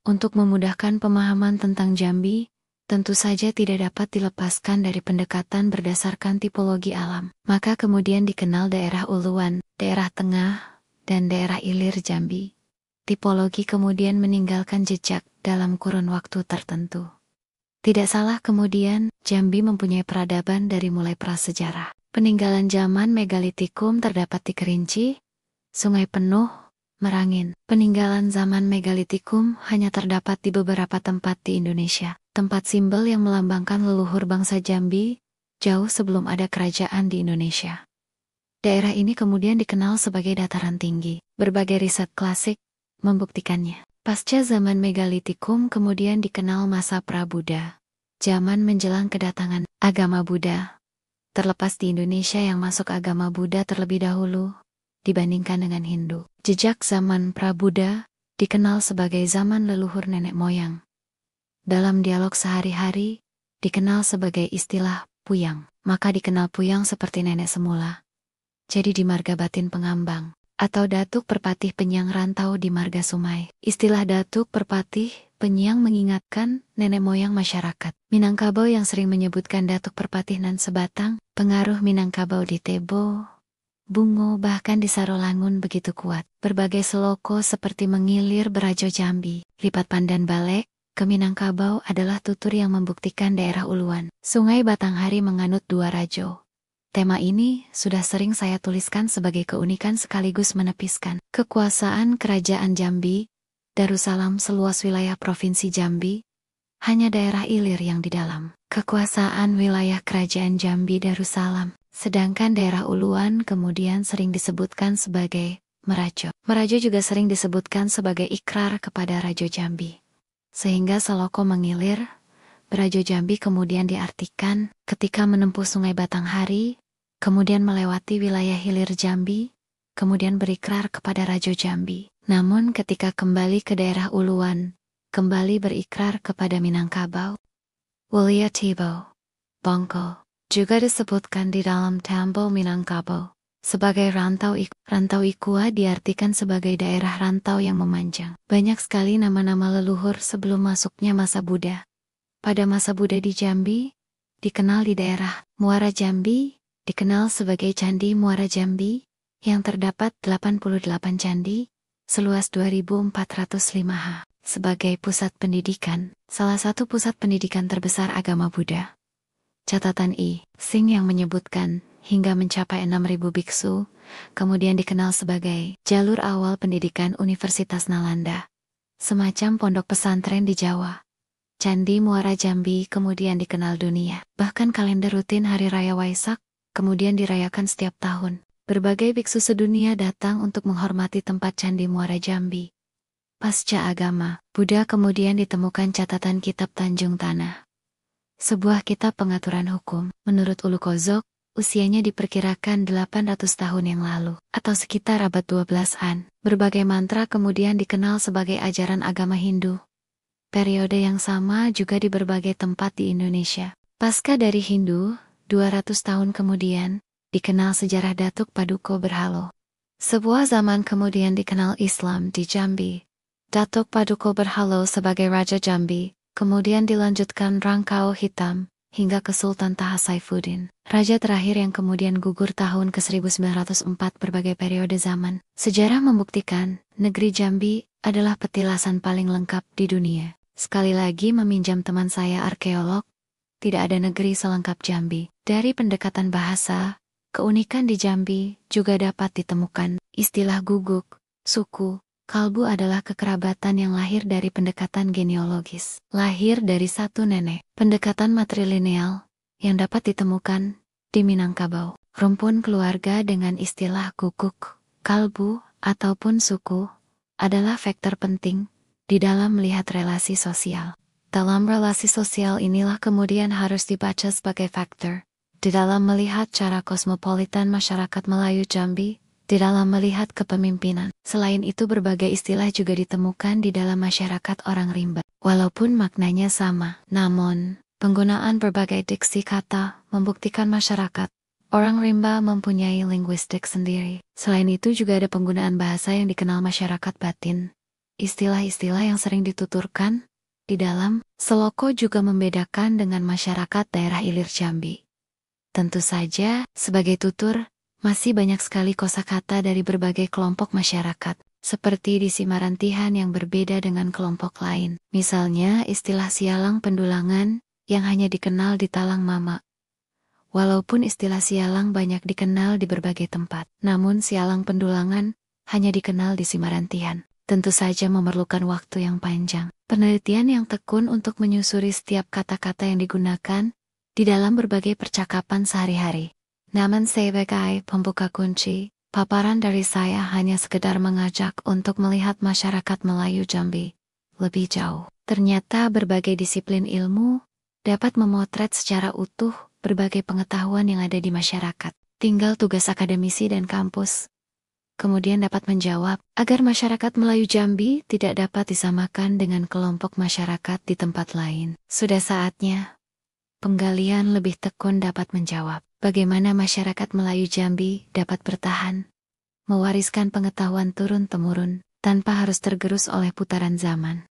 Untuk memudahkan pemahaman tentang Jambi, tentu saja tidak dapat dilepaskan dari pendekatan berdasarkan tipologi alam. Maka kemudian dikenal daerah Uluan, daerah Tengah, dan daerah Ilir Jambi. Tipologi kemudian meninggalkan jejak dalam kurun waktu tertentu. Tidak salah kemudian, Jambi mempunyai peradaban dari mulai prasejarah. Peninggalan zaman megalitikum terdapat di Kerinci, Sungai Penuh, Merangin. Peninggalan zaman megalitikum hanya terdapat di beberapa tempat di Indonesia. Tempat simbol yang melambangkan leluhur bangsa Jambi, jauh sebelum ada kerajaan di Indonesia. Daerah ini kemudian dikenal sebagai dataran tinggi. Berbagai riset klasik membuktikannya. Pasca zaman megalitikum kemudian dikenal masa pra-Buddha. Zaman menjelang kedatangan agama Buddha. Terlepas di Indonesia yang masuk agama Buddha terlebih dahulu dibandingkan dengan Hindu. Jejak zaman pra-Buddha dikenal sebagai zaman leluhur nenek moyang. Dalam dialog sehari-hari dikenal sebagai istilah puyang. Maka dikenal puyang seperti nenek semula. Jadi di marga batin pengambang atau datuk perpatih penyang rantau di marga Sumai. Istilah datuk perpatih penyang mengingatkan nenek moyang masyarakat Minangkabau yang sering menyebutkan datuk perpatih nan sebatang. Pengaruh Minangkabau di Tebo, Bungo bahkan di Sarolangun begitu kuat. Berbagai seloko seperti mengilir berajo Jambi, lipat pandan balek, ke Minangkabau adalah tutur yang membuktikan daerah Uluan. Sungai Batanghari menganut dua rajo. Tema ini sudah sering saya tuliskan sebagai keunikan sekaligus menepiskan kekuasaan kerajaan Jambi, Darussalam seluas wilayah provinsi Jambi, hanya daerah Ilir yang di dalam kekuasaan wilayah kerajaan Jambi Darussalam. Sedangkan daerah Uluan kemudian sering disebutkan sebagai Merajo. Merajo juga sering disebutkan sebagai ikrar kepada Rajo Jambi. Sehingga seloko mengilir, Berajo Jambi kemudian diartikan ketika menempuh Sungai Batanghari, kemudian melewati wilayah hilir Jambi, kemudian berikrar kepada Rajo Jambi. Namun ketika kembali ke daerah Uluan, kembali berikrar kepada Minangkabau. Wulia Tibo, Bongko, juga disebutkan di dalam Tambo Minangkabau sebagai rantau Ikua diartikan sebagai daerah rantau yang memanjang. Banyak sekali nama-nama leluhur sebelum masuknya masa Buddha. Pada masa Buddha di Jambi, dikenal di daerah Muara Jambi, dikenal sebagai Candi Muara Jambi, yang terdapat 88 candi, seluas 2.405 ha. Sebagai pusat pendidikan, salah satu pusat pendidikan terbesar agama Buddha. Catatan I. Sing yang menyebutkan, hingga mencapai 6.000 biksu, kemudian dikenal sebagai jalur awal pendidikan Universitas Nalanda. Semacam pondok pesantren di Jawa. Candi Muara Jambi kemudian dikenal dunia. Bahkan kalender rutin Hari Raya Waisak, kemudian dirayakan setiap tahun. Berbagai biksu sedunia datang untuk menghormati tempat Candi Muara Jambi. Pasca agama, Buddha kemudian ditemukan catatan kitab Tanjung Tanah. Sebuah kitab pengaturan hukum. Menurut Ulu Kozok, usianya diperkirakan 800 tahun yang lalu, atau sekitar abad 12-an. Berbagai mantra kemudian dikenal sebagai ajaran agama Hindu. Periode yang sama juga di berbagai tempat di Indonesia. Pasca dari Hindu, 200 tahun kemudian, dikenal sejarah Datuk Paduka Berhalo. Sebuah zaman kemudian dikenal Islam di Jambi. Datuk Paduka Berhalo sebagai Raja Jambi, kemudian dilanjutkan Rangkau Hitam, hingga ke Sultan Taha Saifuddin. Raja terakhir yang kemudian gugur tahun ke-1904 berbagai periode zaman. Sejarah membuktikan, negeri Jambi adalah petilasan paling lengkap di dunia. Sekali lagi meminjam teman saya arkeolog, tidak ada negeri selengkap Jambi. Dari pendekatan bahasa, keunikan di Jambi juga dapat ditemukan. Istilah guguk, suku, kalbu adalah kekerabatan yang lahir dari pendekatan genealogis. Lahir dari satu nenek. Pendekatan matrilineal yang dapat ditemukan di Minangkabau. Rumpun keluarga dengan istilah guguk, kalbu, ataupun suku adalah faktor penting di dalam melihat relasi sosial. Dalam relasi sosial inilah kemudian harus dibaca sebagai faktor di dalam melihat cara kosmopolitan masyarakat Melayu Jambi, di dalam melihat kepemimpinan. Selain itu berbagai istilah juga ditemukan di dalam masyarakat orang rimba. Walaupun maknanya sama, namun penggunaan berbagai diksi kata membuktikan masyarakat orang rimba mempunyai linguistik sendiri. Selain itu juga ada penggunaan bahasa yang dikenal masyarakat batin, Istilah-istilah yang sering dituturkan di dalam Seloko juga membedakan dengan masyarakat daerah Ilir Jambi. Tentu saja, sebagai tutur, masih banyak sekali kosakata dari berbagai kelompok masyarakat, seperti di Simarantihan yang berbeda dengan kelompok lain. Misalnya, istilah sialang pendulangan yang hanya dikenal di Talang Mama. Walaupun istilah sialang banyak dikenal di berbagai tempat, namun sialang pendulangan hanya dikenal di Simarantihan. Tentu saja memerlukan waktu yang panjang, penelitian yang tekun untuk menyusuri setiap kata-kata yang digunakan di dalam berbagai percakapan sehari-hari. Namun sebagai pembuka kunci, paparan dari saya hanya sekedar mengajak untuk melihat masyarakat Melayu Jambi lebih jauh. Ternyata berbagai disiplin ilmu dapat memotret secara utuh berbagai pengetahuan yang ada di masyarakat. Tinggal tugas akademisi dan kampus kemudian dapat menjawab agar masyarakat Melayu Jambi tidak dapat disamakan dengan kelompok masyarakat di tempat lain. Sudah saatnya penggalian lebih tekun dapat menjawab bagaimana masyarakat Melayu Jambi dapat bertahan, mewariskan pengetahuan turun-temurun tanpa harus tergerus oleh putaran zaman.